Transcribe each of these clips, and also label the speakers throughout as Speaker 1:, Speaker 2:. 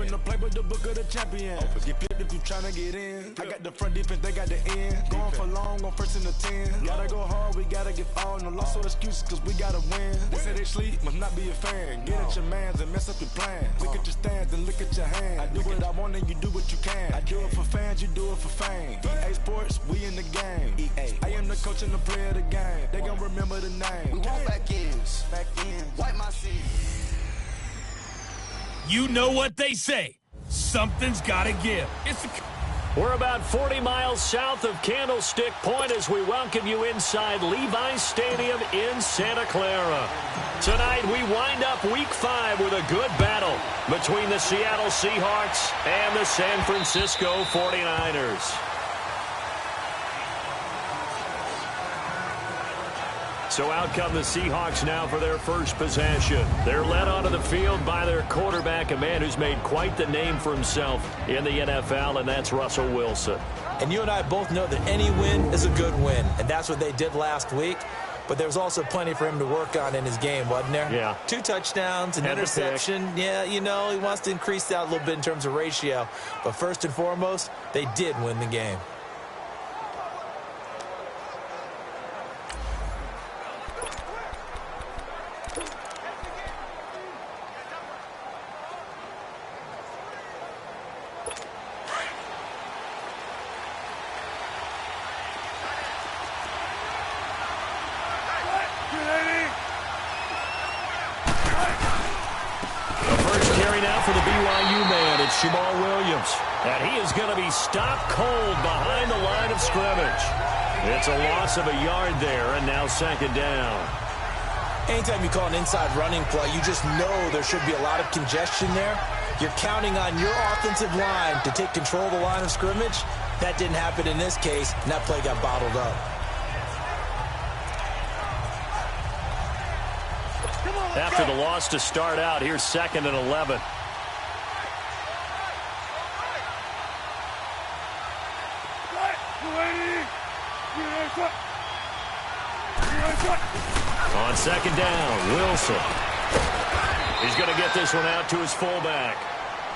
Speaker 1: in the play with the book of the champion. Get flipped if you tryna get in. I got the front defense, they got the end. Going for long on 1st and the 10. Gotta go hard, we gotta give all. No loss or excuses, cause we gotta win. They say they sleep, must not be a fan. Get at your mans and mess up your plans. Look at your stands and look at your hands. I do what I want and you do what you can. I do it for fans, you do it for fame. EA Sports, we in the game. I am the coach and the player of the game. They gon' remember the name.
Speaker 2: We want back ends. Wipe my sins.
Speaker 3: You know what they say. Something's gotta give.
Speaker 4: We're about 40 miles south of Candlestick Point as we welcome you inside Levi's Stadium in Santa Clara. Tonight we wind up Week 5 with a good battle between the Seattle Seahawks and the San Francisco 49ers. So out come the Seahawks now for their first possession. They're led onto the field by their quarterback, a man who's made quite the name for himself in the NFL, and that's Russell Wilson.
Speaker 5: And you and I both know that any win is a good win, and that's what they did last week. But there was also plenty for him to work on in his game, wasn't there?
Speaker 4: Yeah.
Speaker 5: 2 touchdowns, an interception. Yeah, you know, he wants to increase that a little bit in terms of ratio. But first and foremost, they did win the game.
Speaker 4: Jamal Williams, and he is going to be stopped cold behind the line of scrimmage. It's a loss of a yard there, and now 2nd down.
Speaker 5: Anytime you call an inside running play, you just know there should be a lot of congestion there. You're counting on your offensive line to take control of the line of scrimmage. That didn't happen in this case, and that play got bottled up.
Speaker 4: After the loss to start out, here's 2nd and 11. On 2nd down, Wilson. He's going to get this one out to his fullback.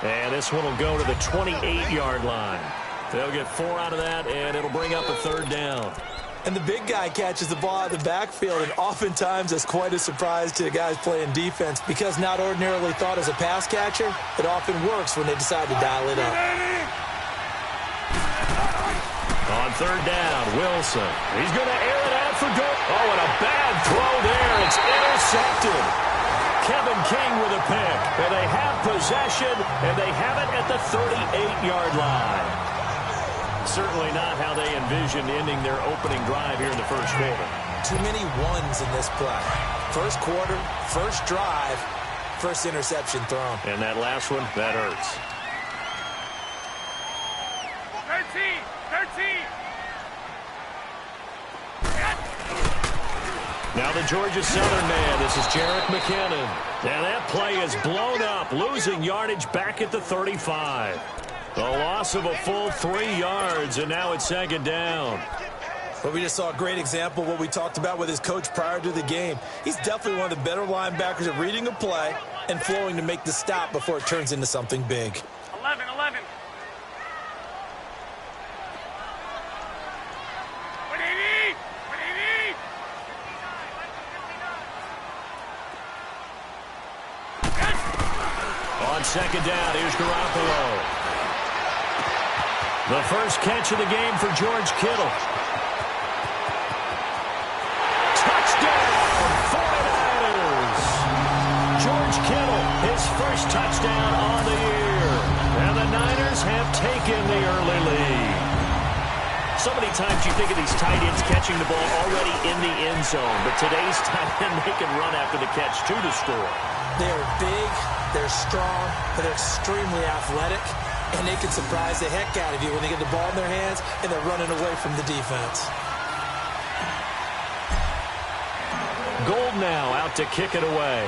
Speaker 4: And this one will go to the 28-yard line. They'll get 4 out of that, and it'll bring up a 3rd down.
Speaker 5: And the big guy catches the ball out of the backfield, and oftentimes that's quite a surprise to the guys playing defense because not ordinarily thought as a pass catcher, it often works when they decide to dial it up.
Speaker 4: On 3rd down, Wilson. He's going to air it out for goal. Oh, and a bad throw there. It's intercepted. Kevin King with a pick. And they have possession, and they have it at the 38-yard line. Certainly not how they envisioned ending their opening drive here in the first quarter.
Speaker 5: Too many ones in this play. First quarter, first drive, first interception thrown.
Speaker 4: And that last one, that hurts.
Speaker 3: 13.
Speaker 4: Now the Georgia Southern man, this is Jerick McKinnon. And that play is blown up, losing yardage back at the 35. A loss of a full 3 yards, and now it's 2nd down.
Speaker 5: But we just saw a great example of what we talked about with his coach prior to the game. He's definitely one of the better linebackers at reading a play and flowing to make the stop before it turns into something big.
Speaker 3: 11.
Speaker 4: On 2nd down, here's Garoppolo. The first catch of the game for George Kittle. Touchdown, 49ers. George Kittle, his first touchdown on the year. And the Niners have taken the early lead. So many times you think of these tight ends catching the ball already in the end zone. But today's tight end, they can run after the catch to the score.
Speaker 5: They're big, they're strong, but they're extremely athletic. And they can surprise the heck out of you when they get the ball in their hands and they're running away from the defense.
Speaker 4: Gold now out to kick it away.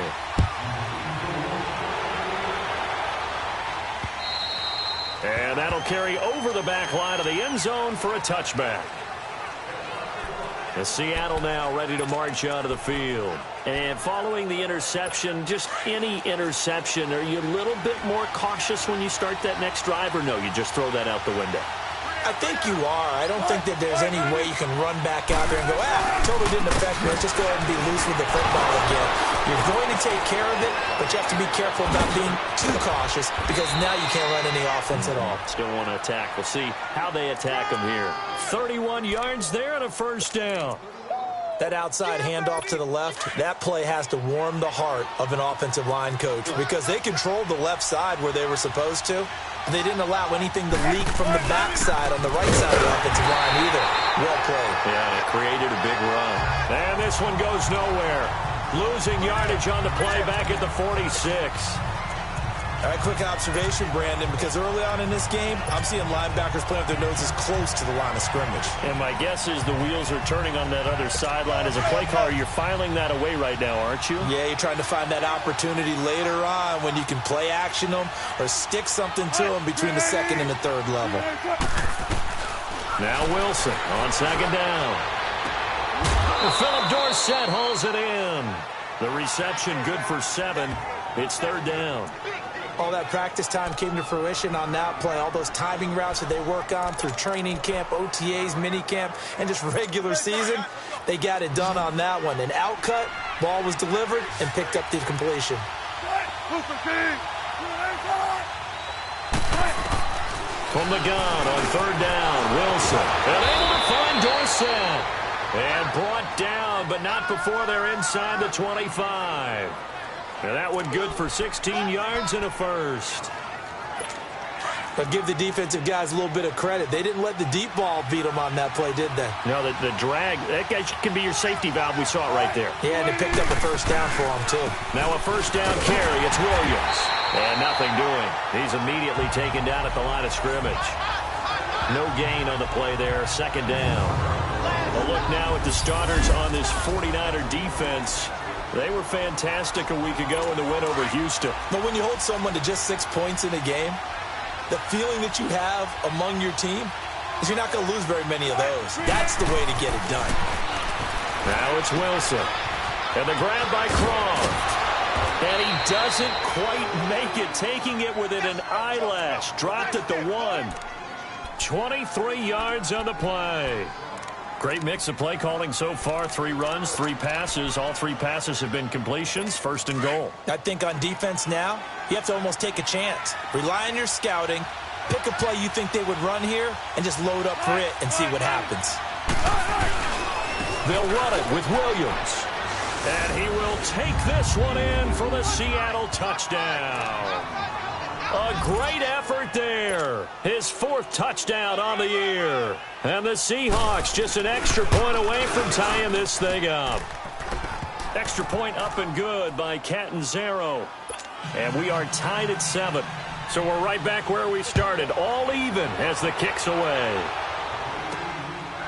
Speaker 4: And that'll carry over the back line of the end zone for a touchback. And Seattle now ready to march onto the field. And following the interception, just any interception, are you a little bit more cautious when you start that next drive, or no, you just throw that out the window?
Speaker 5: I think you are. I don't think that there's any way you can run back out there and go, totally didn't affect me. Let's just go ahead and be loose with the football again. You're going to take care of it, but you have to be careful about being too cautious because now you can't run any offense at all.
Speaker 4: Still want to attack. We'll see how they attack them here. 31 yards there and a first down.
Speaker 5: That outside handoff to the left, that play has to warm the heart of an offensive line coach because they controlled the left side where they were supposed to. They didn't allow anything to leak from the backside on the right side of the offensive line either. Well played.
Speaker 4: Yeah, it created a big run. And this one goes nowhere. Losing yardage on the play back at the 46.
Speaker 5: All right, quick observation, Brandon, because early on in this game, I'm seeing linebackers playing with their noses close to the line of scrimmage.
Speaker 4: And my guess is the wheels are turning on that other sideline. As a play caller, you're filing that away right now, aren't you?
Speaker 5: Yeah, you're trying to find that opportunity later on when you can play action them or stick something to them between the second and the third level.
Speaker 4: Now Wilson on second down. Philip Dorsett hauls it in. The reception good for 7. It's third down.
Speaker 5: All that practice time came to fruition on that play. All those timing routes that they work on through training camp, OTAs, mini camp, and just regular season, they got it done on that one. An outcut, ball was delivered, and picked up the completion.
Speaker 4: From the gun on third down, Wilson. And able to find Dorsett. And brought down, but not before they're inside the 25. And that one good for 16 yards and a first.
Speaker 5: But give the defensive guys a little bit of credit. They didn't let the deep ball beat them on that play, did they?
Speaker 4: No, the drag, that guy can be your safety valve. We saw it right there.
Speaker 5: Yeah, and it picked up a first down for them, too.
Speaker 4: Now a first down carry. It's Williams. And nothing doing. He's immediately taken down at the line of scrimmage. No gain on the play there. Second down. A look now at the starters on this 49er defense. They were fantastic a week ago in the win over Houston.
Speaker 5: But when you hold someone to just 6 points in a game, the feeling that you have among your team is you're not going to lose very many of those. That's the way to get it done.
Speaker 4: Now it's Wilson. And the grab by Croft. And he doesn't quite make it, taking it within an eyelash. Dropped at the 1. 23 yards on the play. Great mix of play calling so far. 3 runs, 3 passes. All 3 passes have been completions. First and goal.
Speaker 5: I think on defense now, you have to almost take a chance. Rely on your scouting. Pick a play you think they would run here and just load up for it and see what happens.
Speaker 4: They'll run it with Williams. And he will take this one in for the Seattle touchdown. A great effort there. His 4th touchdown on the year. And the Seahawks just an extra point away from tying this thing up. Extra point up and good by Catanzaro. And we are tied at 7. So we're right back where we started. All even as the kick's away.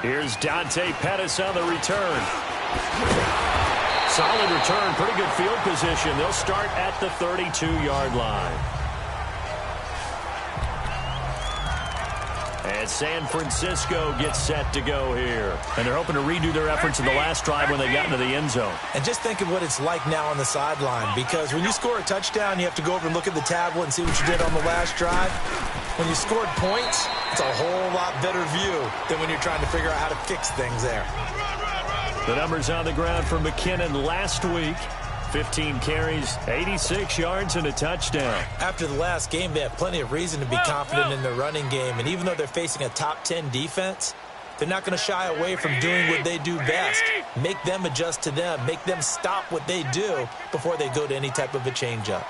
Speaker 4: Here's Dante Pettis on the return. Solid return. Pretty good field position. They'll start at the 32-yard line. And San Francisco gets set to go here. And they're hoping to redo their efforts in the last drive when they got into the end zone.
Speaker 5: And just think of what it's like now on the sideline, because when you score a touchdown, you have to go over and look at the tablet and see what you did on the last drive. When you scored points, it's a whole lot better view than when you're trying to figure out how to fix things there.
Speaker 4: The numbers on the ground for McKinnon last week. 15 carries, 86 yards, and a touchdown.
Speaker 5: After the last game, they have plenty of reason to be confident in their running game. And even though they're facing a top 10 defense, they're not going to shy away from doing what they do best. Make them adjust to them. Make them stop what they do before they go to any type of a changeup.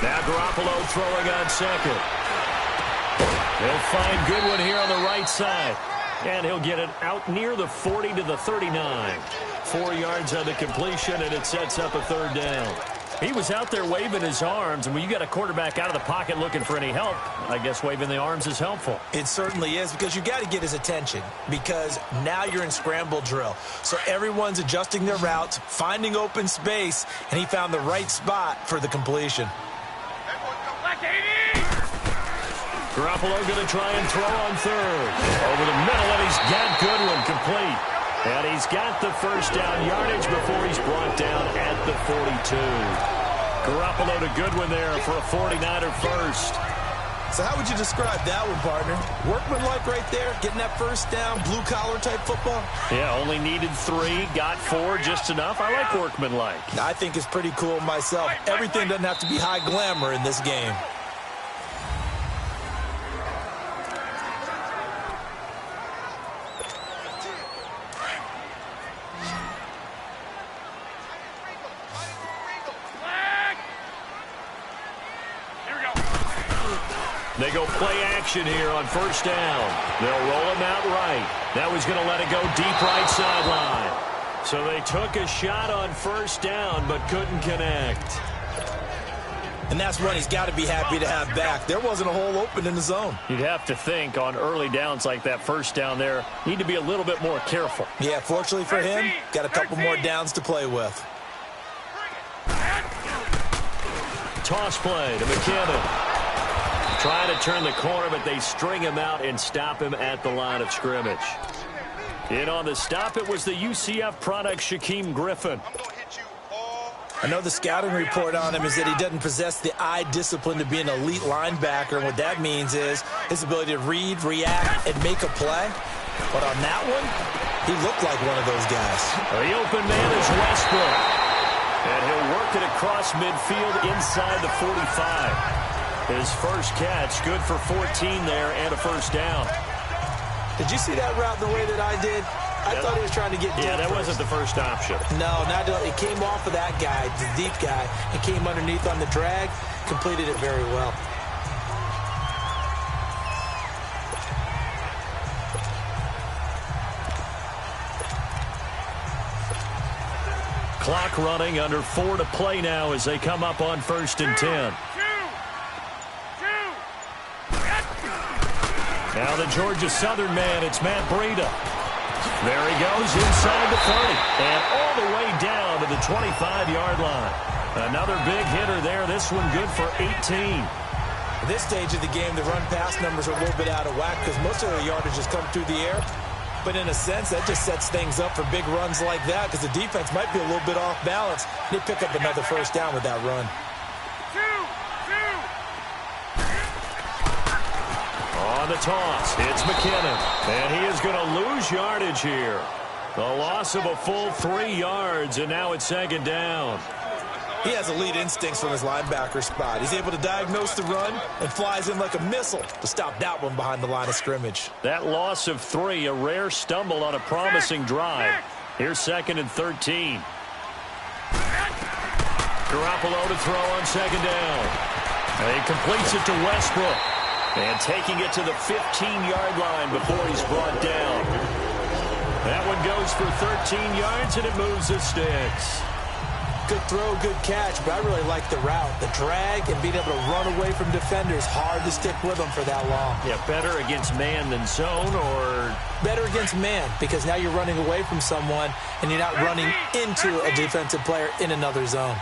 Speaker 4: Now Garoppolo throwing on second. They'll find Goodwin here on the right side. And he'll get it out near the 40 to the 39. 4 yards on the completion, and it sets up a third down. He was out there waving his arms, and when you got a quarterback out of the pocket looking for any help, I guess waving the arms is helpful.
Speaker 5: It certainly is, because you got to get his attention, because now you're in scramble drill. So everyone's adjusting their routes, finding open space, and he found the right spot for the completion.
Speaker 4: Garoppolo going to try and throw on third. Over the middle, and he's got Goodwin complete. And he's got the first down yardage before he's brought down at the 42. Garoppolo to Goodwin there for a 49er first.
Speaker 5: So how would you describe that one, partner? Workmanlike right there, getting that first down, blue-collar type football?
Speaker 4: Yeah, only needed 3, got 4, just enough. I like workmanlike.
Speaker 5: I think it's pretty cool myself. Everything doesn't have to be high glamour in this game.
Speaker 4: They go play action here on first down. They'll roll him out right. Now he's going to let it go deep right sideline. So they took a shot on first down but couldn't connect.
Speaker 5: And that's one he's got to be happy to have back. There wasn't a hole open in the zone.
Speaker 4: You'd have to think on early downs like that first down there, need to be a little bit more careful.
Speaker 5: Yeah, fortunately for him, got a couple more downs to play with.
Speaker 4: Toss play to McKinnon. Trying to turn the corner, but they string him out and stop him at the line of scrimmage. In on the stop, it was the UCF product, Shaquem Griffin.
Speaker 5: I know the scouting report on him is that he doesn't possess the eye discipline to be an elite linebacker, and what that means is his ability to read, react, and make a play. But on that one, he looked like one of those guys.
Speaker 4: The open man is Westbrook. And he'll work it across midfield inside the 45. His first catch, good for 14 there and a first down.
Speaker 5: Did you see that route the way that I did? I thought he was trying to get deep.
Speaker 4: Yeah, that wasn't the first option.
Speaker 5: No, not it came off of that guy, the deep guy, and came underneath on the drag, completed it very well.
Speaker 4: Clock running, under 4 to play now as they come up on 1st and 10. Now the Georgia Southern man, it's Matt Breida. There he goes inside the 30 and all the way down to the 25-yard line. Another big hitter there. This one good for 18.
Speaker 5: At this stage of the game, the run-pass numbers are a little bit out of whack because most of the yardage has come through the air. But in a sense, that just sets things up for big runs like that because the defense might be a little bit off balance. They pick up another first down with that run.
Speaker 4: On the toss, it's McKinnon. And he is going to lose yardage here. The loss of a full 3 yards, and now it's 2nd down.
Speaker 5: He has elite instincts from his linebacker spot. He's able to diagnose the run and flies in like a missile to stop that one behind the line of scrimmage.
Speaker 4: That loss of 3, a rare stumble on a promising drive. Here's 2nd and 13. Garoppolo to throw on 2nd down. And he completes it to Westbrook. And taking it to the 15-yard line before he's brought down. That one goes for 13 yards, and it moves the sticks.
Speaker 5: Good throw, good catch, but I really like the route. The drag and being able to run away from defenders, hard to stick with them for that long.
Speaker 4: Yeah, better against man than zone, or?
Speaker 5: Better against man, because now you're running away from someone, and you're not running into a defensive player in another zone.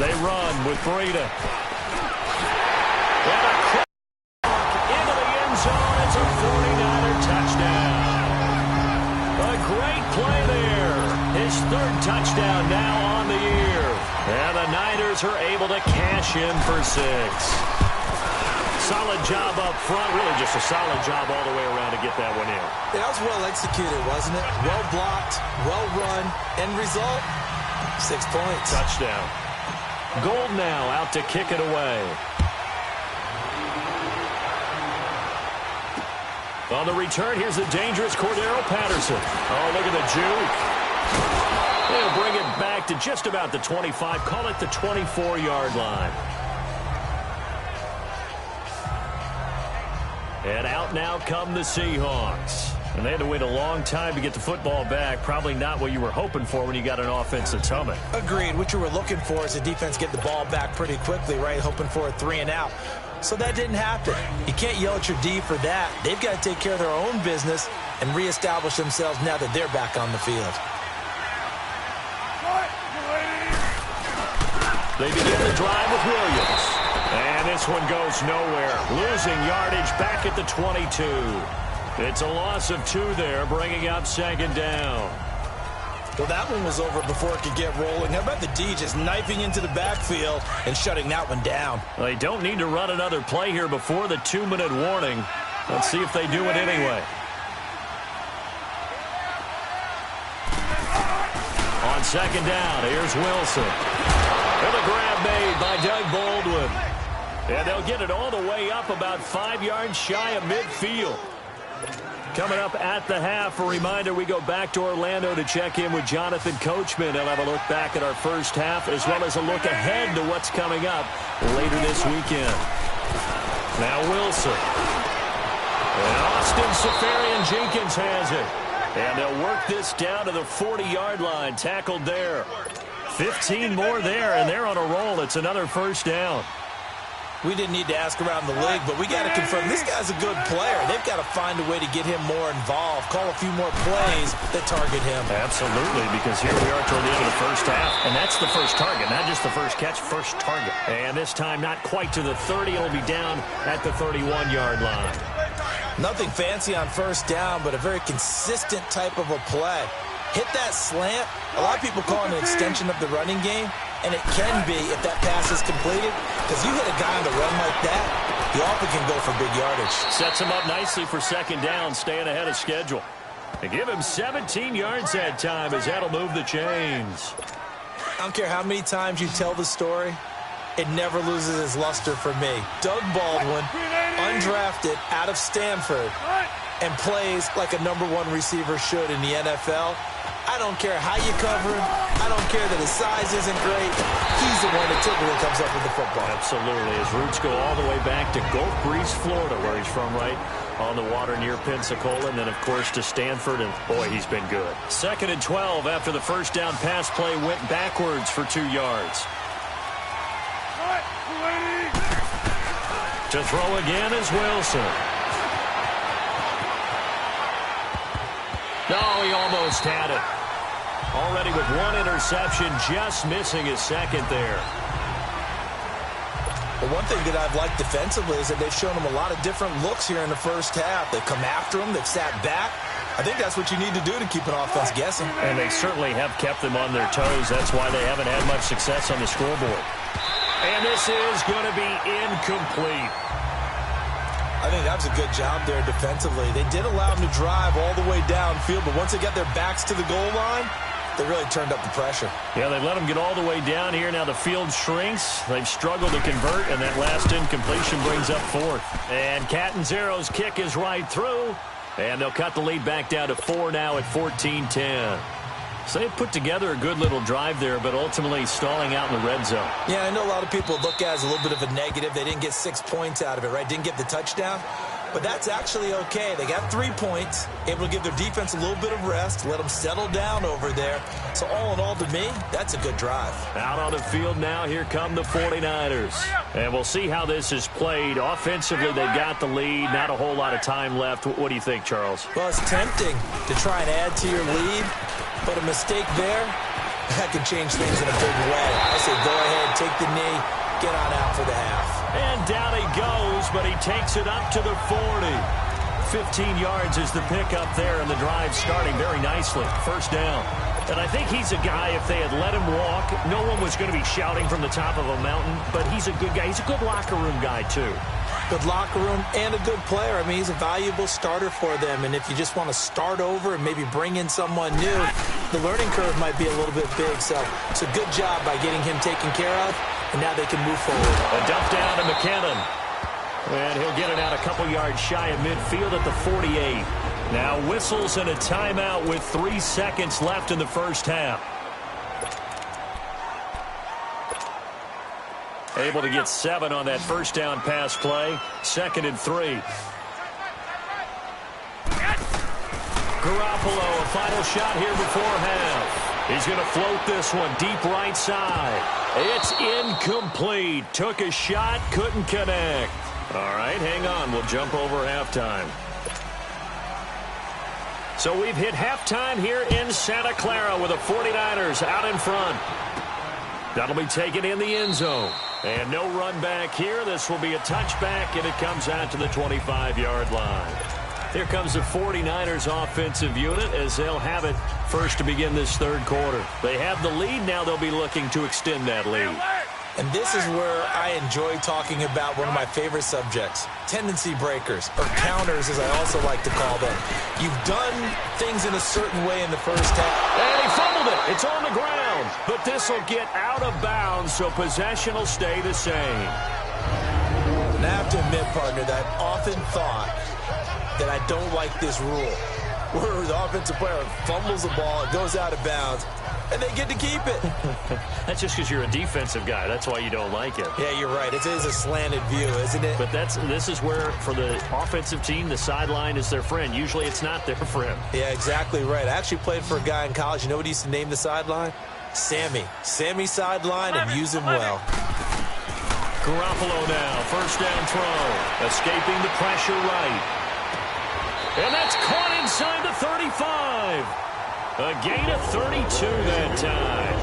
Speaker 4: They run with Breida. And a crack into the end zone. It's a 49er touchdown. A great play there. His 3rd touchdown now on the year. And the Niners are able to cash in for 6. Solid job up front. Really just a solid job all the way around to get that one in.
Speaker 5: That was well executed, wasn't it? Well blocked, well run. End result, 6 points.
Speaker 4: Touchdown. Gold now out to kick it away. On the return, here's the dangerous Cordero Patterson. Oh, look at the juke. They'll bring it back to just about the 25. Call it the 24-yard line. And out now come the Seahawks. And they had to wait a long time to get the football back. Probably not what you were hoping for when you got an offensive summit.
Speaker 5: Agreed. What you were looking for is the defense get the ball back pretty quickly, right? Hoping for a 3 and out. So that didn't happen. You can't yell at your D for that. They've got to take care of their own business and reestablish themselves now that they're back on the field.
Speaker 4: They begin the drive with Williams. And this one goes nowhere. Losing yardage back at the 22. It's a loss of 2 there, bringing up second down.
Speaker 5: Well, that one was over before it could get rolling. How about the D just knifing into the backfield and shutting that one down?
Speaker 4: They don't need to run another play here before the 2-minute warning. Let's see if they do it anyway. On second down, here's Wilson. With a grab made by Doug Baldwin. And they'll get it all the way up about 5 yards shy of midfield. Coming up at the half, a reminder, we go back to Orlando to check in with Jonathan Coachman. He'll have a look back at our first half as well as a look ahead to what's coming up later this weekend. Now Wilson. And Austin Safarian-Jenkins has it. And they'll work this down to the 40-yard line, tackled there. 15 more there, and they're on a roll. It's another first down.
Speaker 5: We didn't need to ask around the league, but we got to confirm this guy's a good player. They've got to find a way to get him more involved, call a few more plays that target him.
Speaker 4: Absolutely, because here we are toward the end of the first half, and that's the first target, not just the first catch, first target. And this time not quite to the 30. It'll be down at the 31-yard line.
Speaker 5: Nothing fancy on first down, but a very consistent type of a play. Hit that slant. A lot of people call it an extension of the running game, and it can be if that pass is completed, because you hit a guy on the run like that, he often can go for big yardage.
Speaker 4: Sets him up nicely for second down, staying ahead of schedule. They give him 17 yards that time as that'll move the chains.
Speaker 5: I don't care how many times you tell the story, it never loses its luster for me. Doug Baldwin, undrafted out of Stanford, and plays like a #1 receiver should in the NFL. I don't care how you cover him. I don't care that his size isn't great. He's the one that typically comes up with the football.
Speaker 4: Absolutely. His roots go all the way back to Gulf Breeze, Florida, where he's from, right on the water near Pensacola, and then, of course, to Stanford, and, boy, he's been good. 2nd and 12 after the first down pass play went backwards for 2 yards. To throw again is Wilson. No, he almost had it. Already with 1 interception, just missing his second there.
Speaker 5: Well, one thing that I've liked defensively is that they've shown him a lot of different looks here in the first half. They've come after him. They've sat back. I think that's what you need to do to keep an offense guessing.
Speaker 4: And they certainly have kept them on their toes. That's why they haven't had much success on the scoreboard. And this is going to be incomplete.
Speaker 5: I think that was a good job there defensively. They did allow them to drive all the way downfield, but once they got their backs to the goal line, they really turned up the pressure.
Speaker 4: Yeah, they let them get all the way down here. Now the field shrinks. They've struggled to convert, and that last incompletion brings up 4th. And Catanzaro's kick is right through, and they'll cut the lead back down to 4 now at 14-10. So they put together a good little drive there, but ultimately stalling out in the red zone.
Speaker 5: Yeah, I know a lot of people look at it as a little bit of a negative. They didn't get 6 points out of it, right? Didn't get the touchdown. But that's actually okay. They got 3 points, able to give their defense a little bit of rest, let them settle down over there. So all in all, to me, that's a good drive.
Speaker 4: Out on the field now, here come the 49ers. And we'll see how this is played. Offensively, they've got the lead. Not a whole lot of time left. What do you think, Charles?
Speaker 5: Well, it's tempting to try and add to your lead, but a mistake there, that could change things in a big way. I say go ahead, take the knee, get on out for the half.
Speaker 4: And down he goes, but he takes it up to the 40. 15 yards is the pickup there, and the drive starting very nicely. First down. And I think he's a guy, if they had let him walk, no one was going to be shouting from the top of a mountain, but he's a good guy. He's a good locker room guy, too.
Speaker 5: Good locker room and a good player. I mean, he's a valuable starter for them, and if you just want to start over and maybe bring in someone new, the learning curve might be a little bit big. So it's a good job by getting him taken care of, and now they can move forward.
Speaker 4: A dump down to McKinnon. And he'll get it out a couple yards shy of midfield at the 48. Now whistles and a timeout with 3 seconds left in the first half. Able to get 7 on that first down pass play. 2nd and 3. Garoppolo, a final shot here before half. He's going to float this one deep right side. It's incomplete. Took a shot, couldn't connect. All right, hang on. We'll jump over halftime. So we've hit halftime here in Santa Clara with the 49ers out in front. That'll be taken in the end zone. And no run back here. This will be a touchback, and it comes out to the 25-yard line. Here comes the 49ers offensive unit as they'll have it first to begin this third quarter. They have the lead. Now they'll be looking to extend that lead.
Speaker 5: And this is where I enjoy talking about one of my favorite subjects, tendency breakers, or counters as I also like to call them. You've done things in a certain way in the first half.
Speaker 4: And he fumbled it. It's on the ground. But this will get out of bounds, so possession will stay the same.
Speaker 5: And I have to admit, partner, that I've often thought that I don't like this rule, where the offensive player fumbles the ball, it goes out of bounds, and they get to keep it.
Speaker 4: That's just because you're a defensive guy. That's why you don't like it.
Speaker 5: Yeah, you're right. It is a slanted view, isn't it?
Speaker 4: But this is where, for the offensive team, the sideline is their friend. Usually it's not their friend.
Speaker 5: Yeah, exactly right. I actually played for a guy in college. You know what he used to name the sideline? Sammy. Sammy sideline, and use him well.
Speaker 4: Garoppolo now, first down throw. Escaping the pressure right. And that's caught inside the 35. A gain of 32 that time.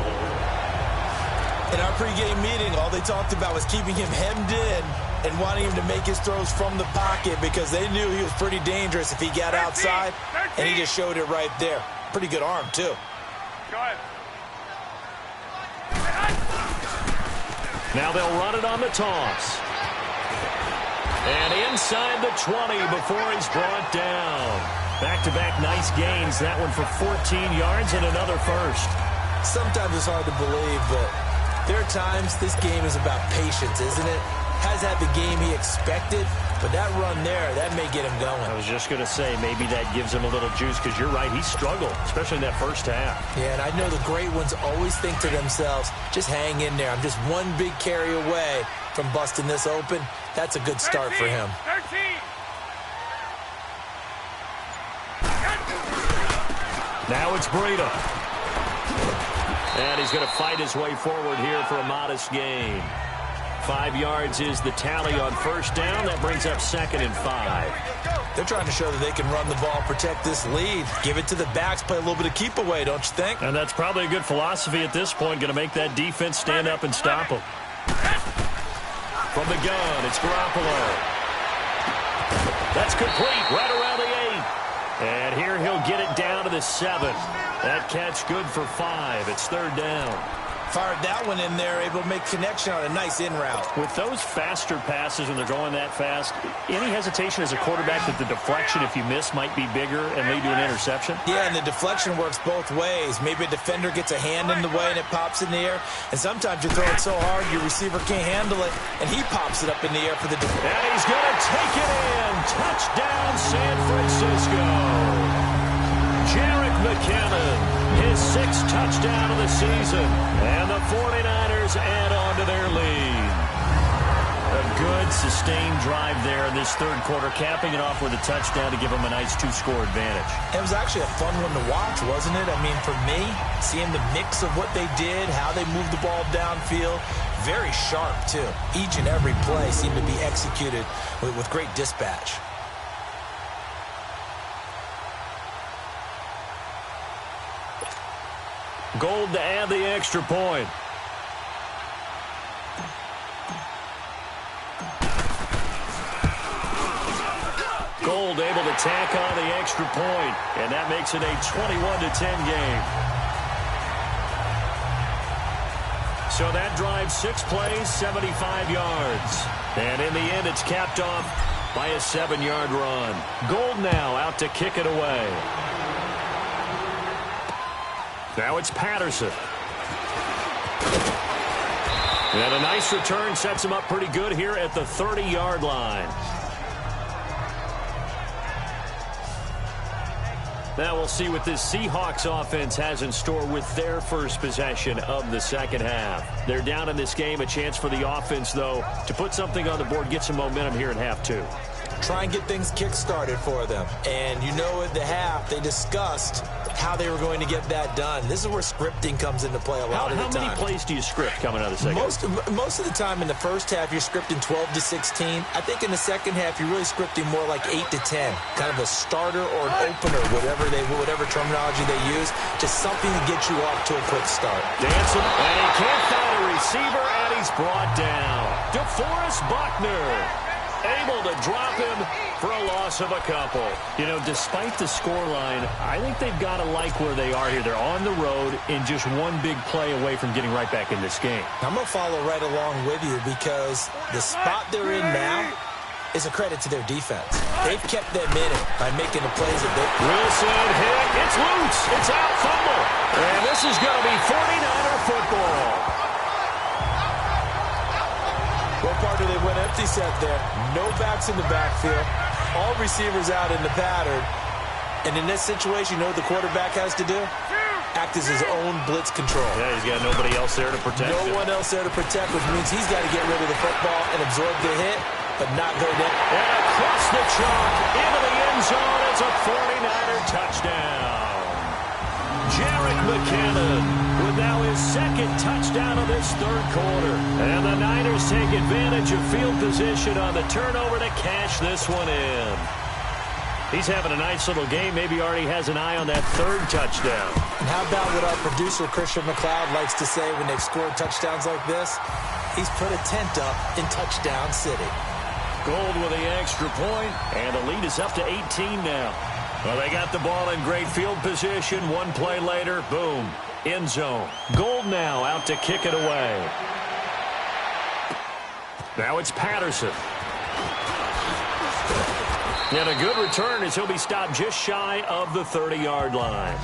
Speaker 5: In our pregame meeting, all they talked about was keeping him hemmed in and wanting him to make his throws from the pocket because they knew he was pretty dangerous if he got outside, and he just showed it right there. Pretty good arm, too.
Speaker 6: Go ahead.
Speaker 4: Now they'll run it on the toss. And inside the 20 before he's brought down. Back-to-back nice gains. That one for 14 yards and another first.
Speaker 5: Sometimes it's hard to believe, but there are times this game is about patience, isn't it? Has had the game he expected, but that run there, that may get him going.
Speaker 4: I was just going to say, maybe that gives him a little juice because you're right, he struggled, especially in that first half.
Speaker 5: Yeah, and I know the great ones always think to themselves, just hang in there. I'm just one big carry away from busting this open. That's a good start for him.
Speaker 6: 13.
Speaker 4: Now it's Breida. And he's going to fight his way forward here for a modest gain. 5 yards is the tally on first down. That brings up 2nd and 5.
Speaker 5: They're trying to show that they can run the ball, protect this lead. Give it to the backs, play a little bit of keep away, don't you think?
Speaker 4: And that's probably a good philosophy at this point. Going to make that defense stand up and stop them. From the gun, it's Garoppolo. That's complete, right around the 8. And here he'll get it down to the 7. That catch good for 5. It's 3rd down.
Speaker 5: Fired that one in there, able to make connection on a nice in route.
Speaker 4: With those faster passes when they're going that fast, any hesitation as a quarterback that the deflection, if you miss, might be bigger and lead to an interception?
Speaker 5: Yeah, and the deflection works both ways. Maybe a defender gets a hand in the way and it pops in the air. And sometimes you throw it so hard your receiver can't handle it, and he pops it up in the air for the defender.
Speaker 4: And he's going to take it in. Touchdown, San Francisco. Jerick McKinnon, his 6th touchdown of the season. And the 49ers add on to their lead. A good, sustained drive there in this third quarter, capping it off with a touchdown to give them a nice 2-score advantage.
Speaker 5: It was actually a fun one to watch, wasn't it? I mean, for me, seeing the mix of what they did, how they moved the ball downfield, very sharp, too. Each and every play seemed to be executed with great dispatch.
Speaker 4: Gold to add the extra point. Gold able to tack on the extra point, and that makes it a 21-10 game. So that drives 6 plays, 75 yards. And in the end, it's capped off by a 7-yard run. Gold now out to kick it away. Now it's Patterson. And a nice return sets him up pretty good here at the 30-yard line. Now we'll see what this Seahawks offense has in store with their first possession of the second half. They're down in this game. A chance for the offense, though, to put something on the board, get some momentum here in half 2.
Speaker 5: try and get things kick-started for them. And you know at the half, they discussed how they were going to get that done. This is where scripting comes into play a lot of the time.
Speaker 4: How many plays do you script coming out of the second half?
Speaker 5: Most of the time in the first half, you're scripting 12 to 16. I think in the second half, you're really scripting more like 8 to 10. Kind of a starter or an opener, whatever terminology they use. Just something to get you off to a quick start.
Speaker 4: Dancing, and he can't find a receiver, and he's brought down. DeForest Buckner able to drop him for a loss of a couple. You know, despite the scoreline, I think they've got to like where they are here. They're on the road and just one big play away from getting right back in this game.
Speaker 5: I'm going to follow right along with you because the spot they're in now is a credit to their defense. They've kept them in it by making the plays that they...
Speaker 4: Wilson hit. It's loose. It's out. Fumble. And this is going to be 49er football.
Speaker 5: What part do they went empty set there? No backs in the backfield. All receivers out in the pattern. And in this situation, you know what the quarterback has to do? Act as his own blitz control.
Speaker 4: Yeah, he's got nobody else there to protect him.
Speaker 5: No one else there to protect, which means he's got to get rid of the football and absorb the hit, but not go down.
Speaker 4: And across the chalk, into the end zone. It's a 49er touchdown. Jerick McKinnon with now his second touchdown of this third quarter. And the Niners take advantage of field position on the turnover to cash this one in. He's having a nice little game. Maybe already has an eye on that third touchdown.
Speaker 5: And how about what our producer, Christian McLeod, likes to say when they've scored touchdowns like this? He's put a tent up in Touchdown City.
Speaker 4: Gold with the extra point, and the lead is up to 18 now. Well, they got the ball in great field position. One play later, boom, end zone. Gold now out to kick it away. Now it's Patterson. And a good return as he'll be stopped just shy of the 30-yard line.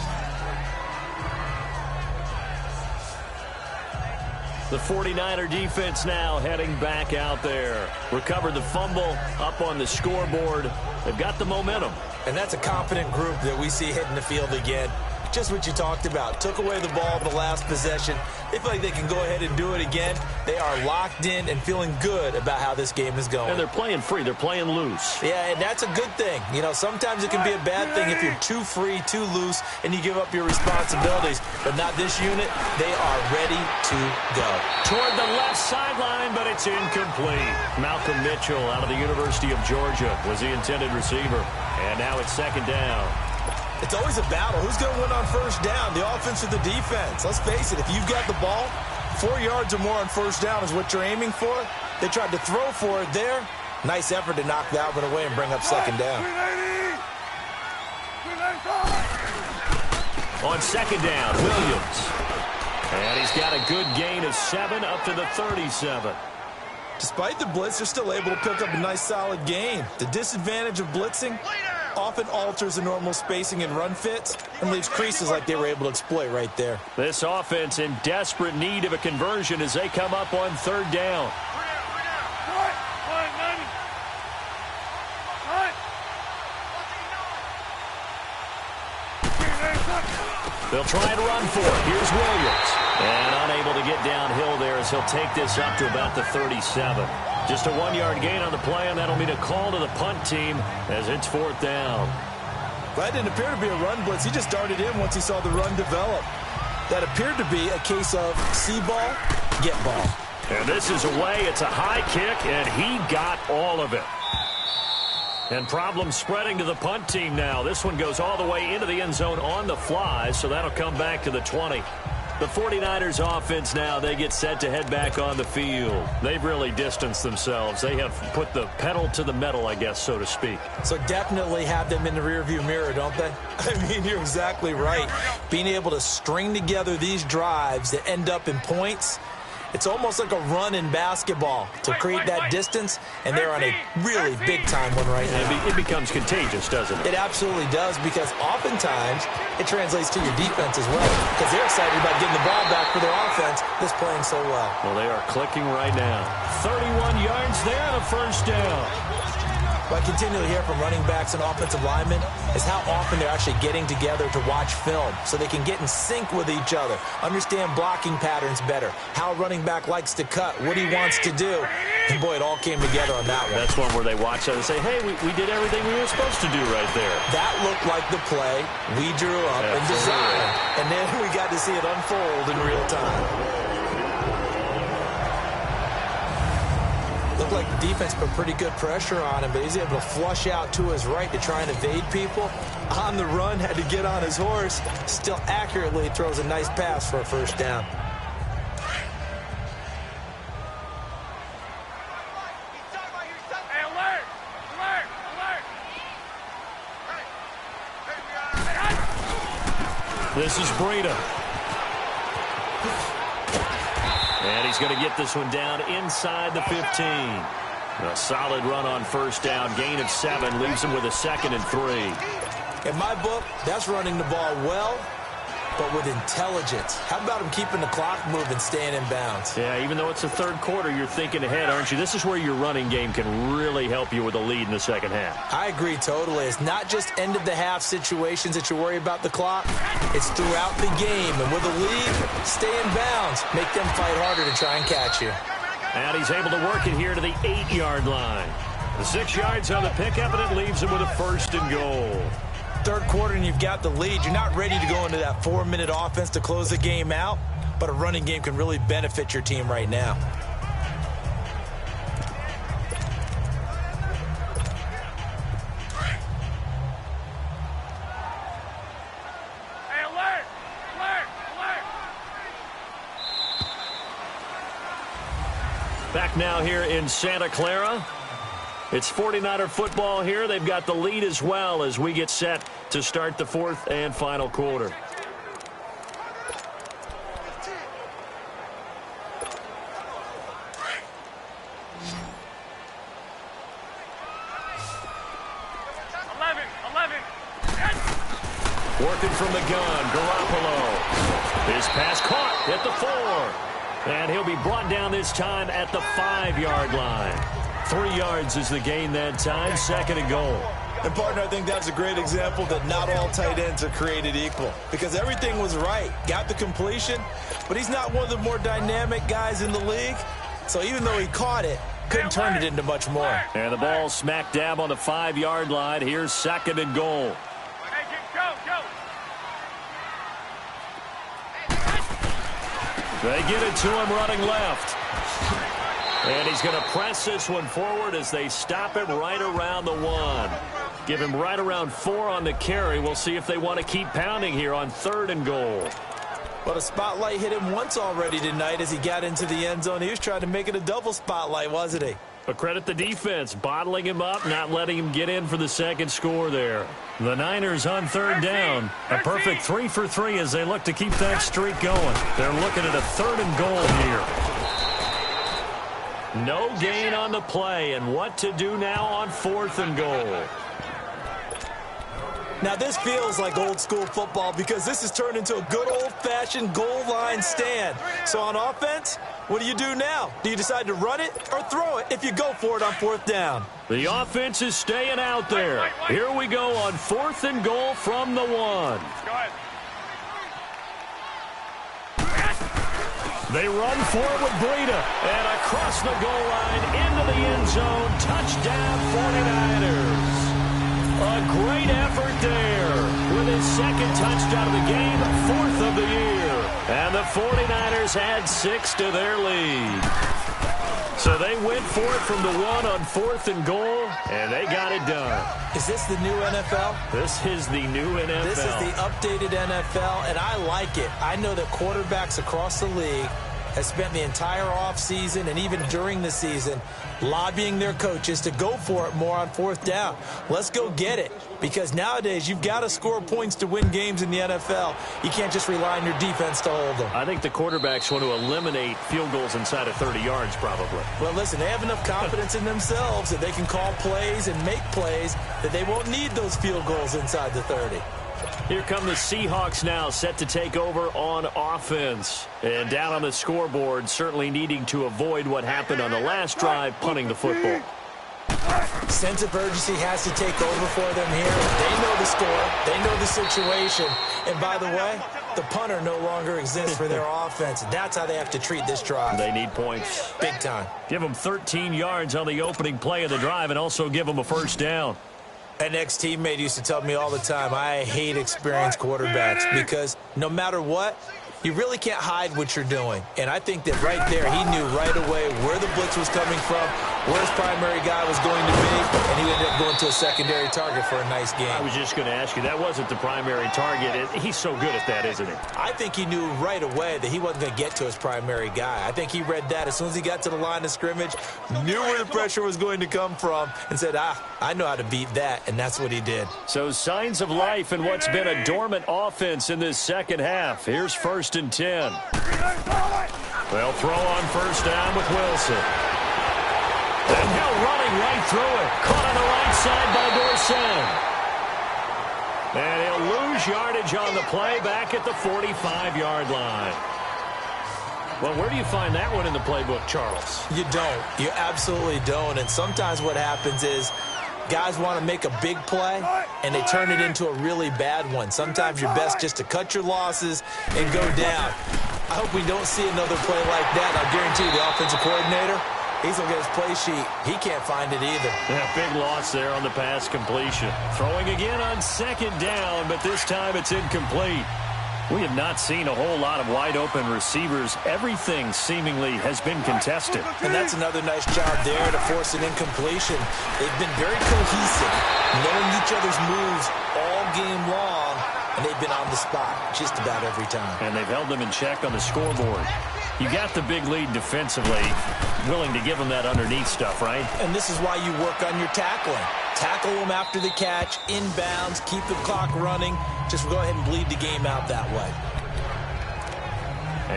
Speaker 4: The 49er defense now heading back out there. Recovered the fumble up on the scoreboard. They've got the momentum.
Speaker 5: And that's a confident group that we see hitting the field again. Just what you talked about. Took away the ball the last possession. They feel like they can go ahead and do it again. They are locked in and feeling good about how this game is going.
Speaker 4: And they're playing free. They're playing loose.
Speaker 5: Yeah, and that's a good thing. You know, sometimes it can be a bad thing if you're too free, too loose, and you give up your responsibilities. But not this unit. They are ready to go.
Speaker 4: Toward the left sideline, but it's incomplete. Malcolm Mitchell out of the University of Georgia was the intended receiver. And now it's second down.
Speaker 5: It's always a battle. Who's going to win on first down, the offense or the defense? Let's face it, if you've got the ball, 4 yards or more on first down is what you're aiming for. They tried to throw for it there. Nice effort to knock that one away and bring up second down.
Speaker 4: On second down, Williams. And he's got a good gain of 7 up to the 37.
Speaker 5: Despite the blitz, they're still able to pick up a nice, solid gain. The disadvantage of blitzing often alters the normal spacing and run fits and leaves creases like they were able to exploit right there.
Speaker 4: This offense in desperate need of a conversion as they come up on third down. They'll try and run for it. Here's Williams. And unable to get downhill there as he'll take this up to about the 37. Just a 1-yard gain on the play, and that'll mean a call to the punt team as it's fourth down.
Speaker 5: That didn't appear to be a run blitz. He just darted in once he saw the run develop. That appeared to be a case of see ball, get ball.
Speaker 4: And this is away. It's a high kick, and he got all of it. And problems spreading to the punt team now. This one goes all the way into the end zone on the fly, so that'll come back to the 20. The 49ers offense now, they get set to head back on the field. They've really distanced themselves. They have put the pedal to the metal, I guess, so to speak.
Speaker 5: So definitely have them in the rearview mirror, don't they? I mean, you're exactly right. Being able to string together these drives that end up in points, it's almost like a run in basketball to create that distance, and they're on a really big-time one right now.
Speaker 4: It becomes contagious, doesn't it?
Speaker 5: It absolutely does, because oftentimes it translates to your defense as well, because they're excited about getting the ball back for their offense that's playing so well.
Speaker 4: Well, they are clicking right now. 31 yards there and a first down.
Speaker 5: What I continually hear from running backs and offensive linemen is how often they're actually getting together to watch film so they can get in sync with each other, understand blocking patterns better, how a running back likes to cut, what he wants to do. And boy, it all came together on that one.
Speaker 4: That's one where they watch that and say, hey, we did everything we were supposed to do right there.
Speaker 5: That looked like the play we drew up and designed. And then we got to see it unfold in real time. Looked like the defense put pretty good pressure on him, but he's able to flush out to his right to try and evade people. On the run, had to get on his horse. Still accurately throws a nice pass for a first down.
Speaker 4: This is Breida. And he's going to get this one down inside the 15. A solid run on first down. Gain of 7 leaves him with a 2nd and 3.
Speaker 5: In my book, that's running the ball well, but with intelligence. How about him keeping the clock moving, staying in bounds?
Speaker 4: Yeah, even though it's the third quarter, you're thinking ahead, aren't you? This is where your running game can really help you with a lead in the second half.
Speaker 5: I agree totally. It's not just end-of-the-half situations that you worry about the clock. It's throughout the game. And with a lead, stay in bounds. Make them fight harder to try and catch you.
Speaker 4: And he's able to work it here to the 8-yard line. The 6 yards on the pickup, and it leaves him with a 1st and goal.
Speaker 5: Third quarter and you've got the lead. You're not ready to go into that 4-minute offense to close the game out, but a running game can really benefit your team right now.
Speaker 3: Hey, alert! Alert! Alert!
Speaker 4: Back now here in Santa Clara. It's 49er football here. They've got the lead as well as we get set to start the 4th and final quarter. Working from the gun, Garoppolo. His pass caught at the 4. And he'll be brought down this time at the 5-yard line. 3 yards is the gain that time, 2nd and goal.
Speaker 5: And, partner, I think that's a great example that not all tight ends are created equal. Because everything was right. Got the completion, but he's not one of the more dynamic guys in the league. So even though he caught it, couldn't turn it into much more.
Speaker 4: And the ball smack dab on the 5-yard line. Here's 2nd and goal. They get it to him running left. And he's going to press this one forward as they stop it right around the 1. Give him right around 4 on the carry. We'll see if they want to keep pounding here on 3rd and goal.
Speaker 5: Well, the spotlight hit him once already tonight as he got into the end zone. He was trying to make it a double spotlight, wasn't he?
Speaker 4: But credit the defense, bottling him up, not letting him get in for the 2nd score there. The Niners on 3rd down. A perfect 3 for 3 as they look to keep that streak going. They're looking at a 3rd and goal here. No gain on the play, and what to do now on 4th and goal.
Speaker 5: Now, this feels like old-school football because this has turned into a good old-fashioned goal line stand. So on offense, what do you do now? Do you decide to run it or throw it if you go for it on 4th down?
Speaker 4: The offense is staying out there. Here we go on 4th and goal from the 1.
Speaker 3: Go ahead.
Speaker 4: They run for it with Breida. And across the goal line into the end zone. Touchdown 49ers. A great effort there with his 2nd touchdown of the game, 4th of the year. And the 49ers add 6 to their lead. So they went for it from the 1 on 4th and goal, and they got it done.
Speaker 5: Is this the new NFL?
Speaker 4: This is the new NFL.
Speaker 5: This is the updated NFL, and I like it. I know that quarterbacks across the league have spent the entire offseason and even during the season lobbying their coaches to go for it more on 4th down. Let's go get it, because nowadays you've got to score points to win games in the NFL. You can't just rely on your defense to hold them.
Speaker 4: I think the quarterbacks want to eliminate field goals inside of 30 yards probably.
Speaker 5: Well, listen, they have enough confidence in themselves that they can call plays and make plays that they won't need those field goals inside the 30.
Speaker 4: Here come the Seahawks now, set to take over on offense. And down on the scoreboard, certainly needing to avoid what happened on the last drive, punting the football.
Speaker 5: Sense of urgency has to take over for them here. They know the score. They know the situation. And by the way, the punter no longer exists for their offense. That's how they have to treat this drive.
Speaker 4: They need points.
Speaker 5: Big time.
Speaker 4: Give them 13 yards on the opening play of the drive and also give them a first down.
Speaker 5: An ex-teammate used to tell me all the time, I hate experienced quarterbacks because no matter what, you really can't hide what you're doing. And I think that right there, he knew right away where the blitz was coming from, where his primary guy was going to be, and he ended up going to a secondary target for a nice game.
Speaker 4: I was just going to ask you, that wasn't the primary target. He's so good at that, isn't he?
Speaker 5: I think he knew right away that he wasn't going to get to his primary guy. I think he read that as soon as he got to the line of scrimmage, knew where the pressure was going to come from, and said, I know how to beat that, and that's what he did.
Speaker 4: So signs of life in what's been a dormant offense in this second half. Here's 1st and 10. They'll throw on first down with Wilson. And Hill running right through it. Caught on the right side by Dorsett. And he'll lose yardage on the play back at the 45-yard line. Well, where do you find that one in the playbook, Charles?
Speaker 5: You don't. You absolutely don't. And sometimes what happens is guys want to make a big play, and they turn it into a really bad one. Sometimes you're best just to cut your losses and go down. I hope we don't see another play like that. I guarantee you the offensive coordinator, he's going to get his play sheet. He can't find it either.
Speaker 4: Yeah, big loss there on the pass completion. Throwing again on 2nd down, but this time it's incomplete. We have not seen a whole lot of wide-open receivers. Everything seemingly has been contested.
Speaker 5: And that's another nice job there to force an incompletion. They've been very cohesive, knowing each other's moves all game long, and they've been on the spot just about every time.
Speaker 4: And they've held them in check on the scoreboard. You got the big lead defensively, willing to give them that underneath stuff, right? And
Speaker 5: this is why you work on your tackling. Tackle them after the catch, inbounds, keep the clock running. Just go ahead and bleed the game out that way.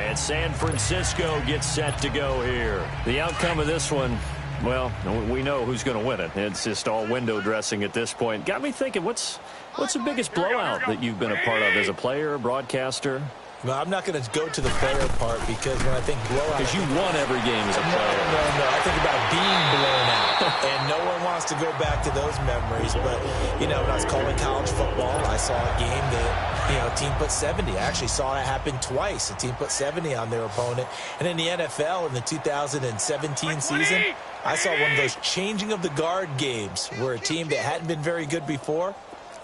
Speaker 4: And San Francisco gets set to go here. The outcome of this one, well, we know who's going to win it. It's just all window dressing at this point. Got me thinking, what's the biggest blowout that you've been a part of as a player, broadcaster?
Speaker 5: Well, I'm not going to go to the player part because when I think blowout...
Speaker 4: Because you won every game as a player.
Speaker 5: No. I think about being blown out. And no one wants to go back to those memories. But, you know, when I was calling college football, I saw a game that, you know, a team put 70. I actually saw it happen twice. A team put 70 on their opponent. And in the NFL, in the 2017 season, I saw one of those changing of the guard games where a team that hadn't been very good before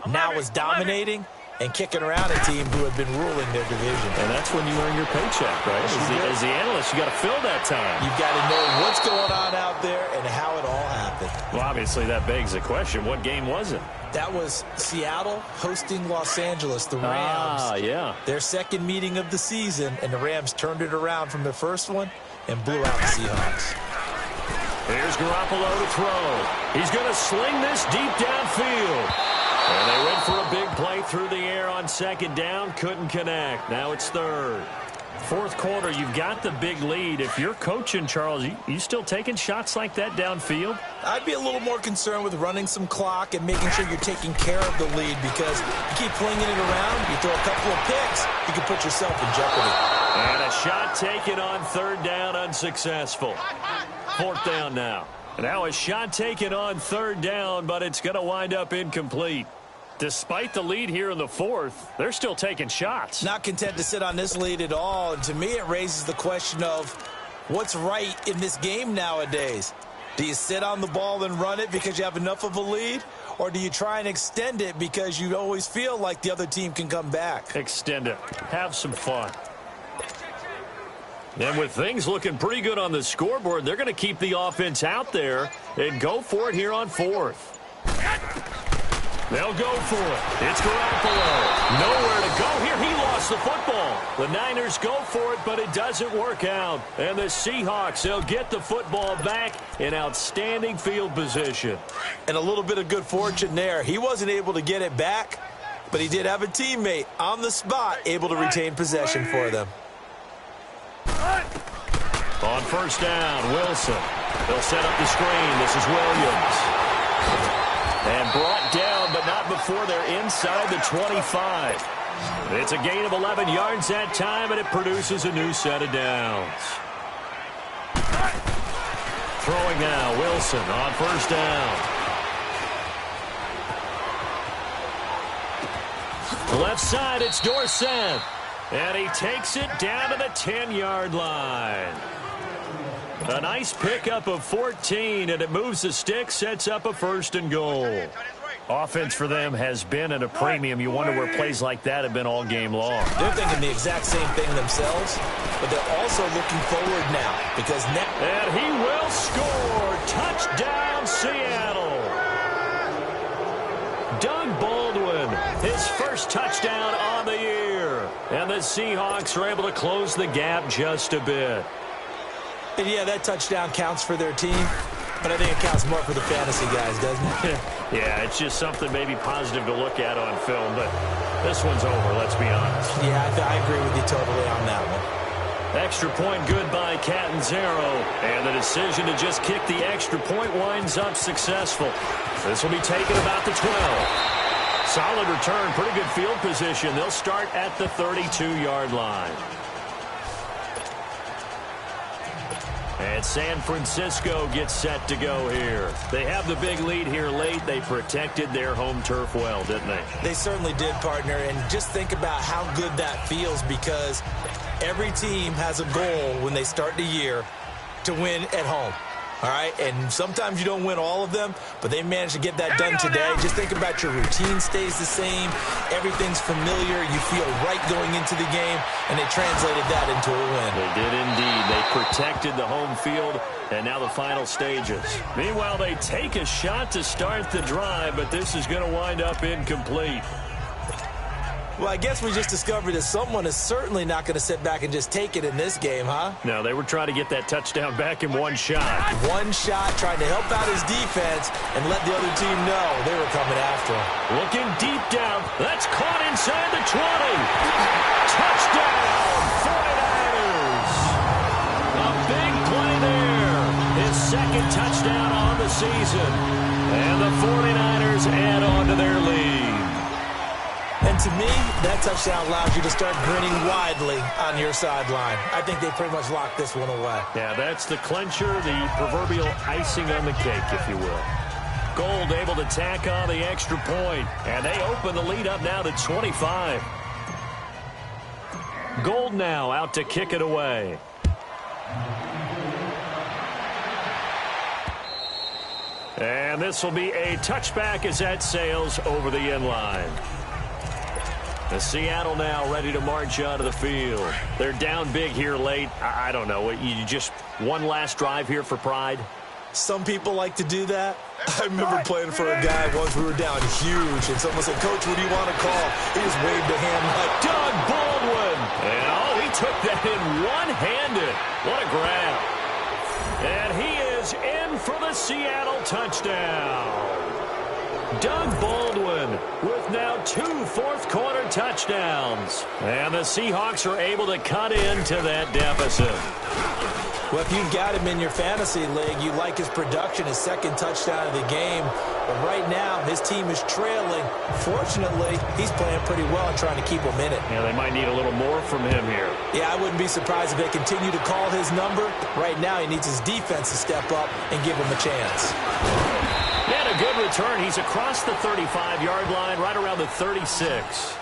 Speaker 5: now was dominating and kicking around a team who had been ruling their division.
Speaker 4: And that's when you earn your paycheck, right? As the analyst, you got to fill that time.
Speaker 5: You've got to know what's going on out there and how it all happened.
Speaker 4: Well, obviously, that begs the question, what game was it?
Speaker 5: That was Seattle hosting Los Angeles, the Rams.
Speaker 4: Yeah.
Speaker 5: Their second meeting of the season, and the Rams turned it around from their first one and blew out the Seahawks.
Speaker 4: Here's Garoppolo to throw. He's going to sling this deep downfield. And they went for a big play through the air on 2nd down. Couldn't connect. Now it's 3rd. 4th quarter, you've got the big lead. If you're coaching, Charles, you still taking shots like that downfield?
Speaker 5: I'd be a little more concerned with running some clock and making sure you're taking care of the lead because you keep flinging it around, you throw a couple of picks, you can put yourself in jeopardy.
Speaker 4: And a shot taken on 3rd down, unsuccessful. 4th down now. Now a shot taken on 3rd down, but it's going to wind up incomplete. Despite the lead here in the 4th, they're still taking shots.
Speaker 5: Not content to sit on this lead at all. And to me, it raises the question of what's right in this game nowadays. Do you sit on the ball and run it because you have enough of a lead? Or do you try and extend it because you always feel like the other team can come back?
Speaker 4: Extend it. Have some fun. And with things looking pretty good on the scoreboard, they're going to keep the offense out there and go for it here on 4th. They'll go for it. It's Garoppolo. Nowhere to go here. He lost the football. The Niners go for it, but it doesn't work out. And the Seahawks, they'll get the football back in outstanding field position.
Speaker 5: And a little bit of good fortune there. He wasn't able to get it back, but he did have a teammate on the spot able to retain possession for them.
Speaker 4: On 1st down, Wilson. They'll set up the screen. This is Williams. And brought down, but not before they're inside the 25. It's a gain of 11 yards that time, and it produces a new set of downs. Throwing now, Wilson on 1st down. Left side, it's Dorsett. And he takes it down to the 10-yard line. A nice pickup of 14, and it moves the stick, sets up a 1st and goal. Offense for them has been at a premium. You wonder where plays like that have been all game long.
Speaker 5: They're thinking the exact same thing themselves, but they're also looking forward now because now.
Speaker 4: And he will score. Touchdown, Seattle. Doug Baldwin, his first touchdown on the year. And the Seahawks are able to close the gap just a bit.
Speaker 5: And yeah, that touchdown counts for their team, but I think it counts more for the fantasy guys, doesn't it?
Speaker 4: Yeah, it's just something maybe positive to look at on film, but this one's over, let's be honest.
Speaker 5: Yeah, I agree with you totally on that one.
Speaker 4: Extra point good by Catanzaro, and the decision to just kick the extra point winds up successful. This will be taken about the 12. Solid return, pretty good field position. They'll start at the 32-yard line. And San Francisco gets set to go here. They have the big lead here late. They protected their home turf well, didn't they?
Speaker 5: They certainly did, partner. And just think about how good that feels because every team has a goal when they start the year to win at home. All right, and sometimes you don't win all of them, but they managed to get that done today. Just think about your routine stays the same. Everything's familiar. You feel right going into the game, and they translated that into a win.
Speaker 4: They did indeed. They protected the home field, and now the final stages. Meanwhile, they take a shot to start the drive, but this is going to wind up incomplete.
Speaker 5: Well, I guess we just discovered that someone is certainly not going to sit back and just take it in this game, huh?
Speaker 4: No, they were trying to get that touchdown back in one shot.
Speaker 5: One shot, trying to help out his defense and let the other team know they were coming after him.
Speaker 4: Looking deep down. That's caught inside the 20. Touchdown, 49ers. A big play there. His second touchdown on the season. And the 49ers add on to their lead.
Speaker 5: And to me, that touchdown allows you to start grinning widely on your sideline. I think they pretty much locked this one away.
Speaker 4: Yeah, that's the clincher, the proverbial icing on the cake, if you will. Gold able to tack on the extra point, and they open the lead up now to 25. Gold now out to kick it away. And this will be a touchback as that sails over the end line. The Seattle now ready to march out of the field. They're down big here late. I don't know. You just one last drive here for pride?
Speaker 5: Some people like to do that. I remember playing for a guy once we were down huge, and someone said, "Coach, what do you want to call?" He just waved a hand like,
Speaker 4: Doug Baldwin. And, he took that in one-handed. What a grab. And he is in for the Seattle touchdown. Doug Baldwin with now 2 fourth-quarter touchdowns. And the Seahawks are able to cut into that deficit.
Speaker 5: Well, if you've got him in your fantasy league, you like his production, his second touchdown of the game. But right now, his team is trailing. Fortunately, he's playing pretty well and trying to keep them in it.
Speaker 4: Yeah, they might need a little more from him here.
Speaker 5: Yeah, I wouldn't be surprised if they continue to call his number. Right now, he needs his defense to step up and give him a chance.
Speaker 4: He had a good return. He's across the 35-yard line, right around the 36.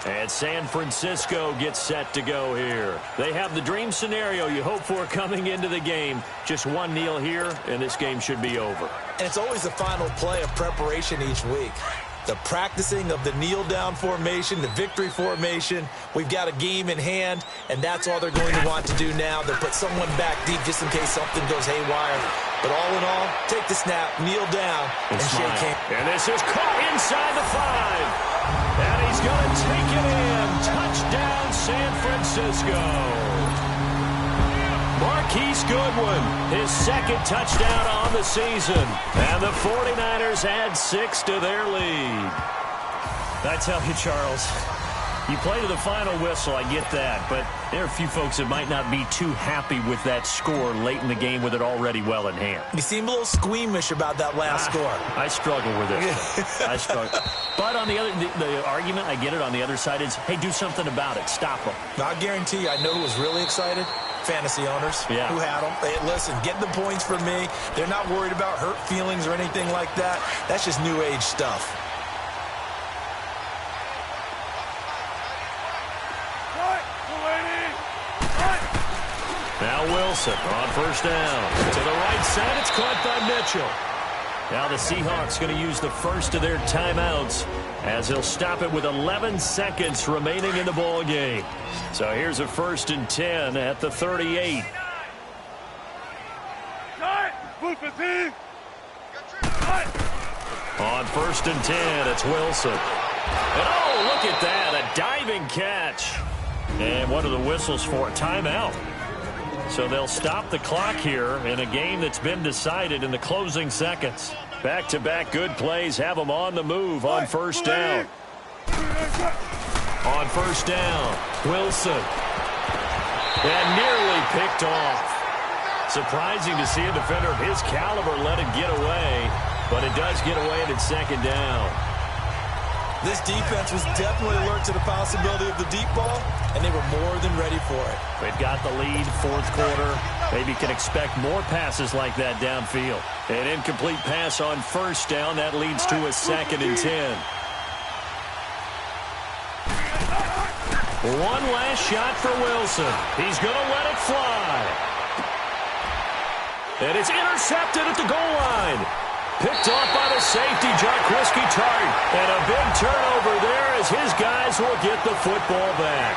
Speaker 4: And San Francisco gets set to go here. They have the dream scenario you hope for coming into the game. Just one kneel here, and this game should be over.
Speaker 5: And it's always the final play of preparation each week. The practicing of the kneel-down formation, the victory formation. We've got a game in hand, and that's all they're going to want to do now. They'll put someone back deep just in case something goes haywire. But all in all, take the snap, kneel down, and shake hands.
Speaker 4: And this is caught inside the 5. And he's going to take it in. Touchdown, San Francisco. Marquise Goodwin, his second touchdown on the season. And the 49ers add 6 to their lead. I tell you, Charles, You play to the final whistle, I get that, but there are a few folks that might not be too happy with that score late in the game with it already well in hand.
Speaker 5: You seem a little squeamish about that last score.
Speaker 4: I struggle with it. I struggle. But on the argument, I get it, on the other side is, hey, do something about it. Stop them.
Speaker 5: I guarantee you, I know who was really excited. Fantasy owners who had them. Hey, listen, get the points for me. They're not worried about hurt feelings or anything like that. That's just new age stuff.
Speaker 4: Now Wilson on first down. To the right side, it's caught by Mitchell. Now the Seahawks going to use the first of their timeouts as they'll stop it with 11 seconds remaining in the ball game. So here's a 1st and 10 at the 38. On 1st and 10, it's Wilson. And oh, look at that, a diving catch. And what are the whistles for? Timeout. So they'll stop the clock here in a game that's been decided in the closing seconds. Back-to-back good plays have them on the move on first down. On first down, Wilson. And nearly picked off. Surprising to see a defender of his caliber let it get away, but it does get away at its 2nd down.
Speaker 5: This defense was definitely alert to the possibility of the deep ball, and they were more than ready for it.
Speaker 4: They've got the lead, 4th quarter. Maybe can expect more passes like that downfield. An incomplete pass on first down. That leads to a 2nd and 10. One last shot for Wilson. He's going to let it fly. And it's intercepted at the goal line. Picked off by the safety, Jaquiski Tartt. And a big turnover there as his guys will get the football back.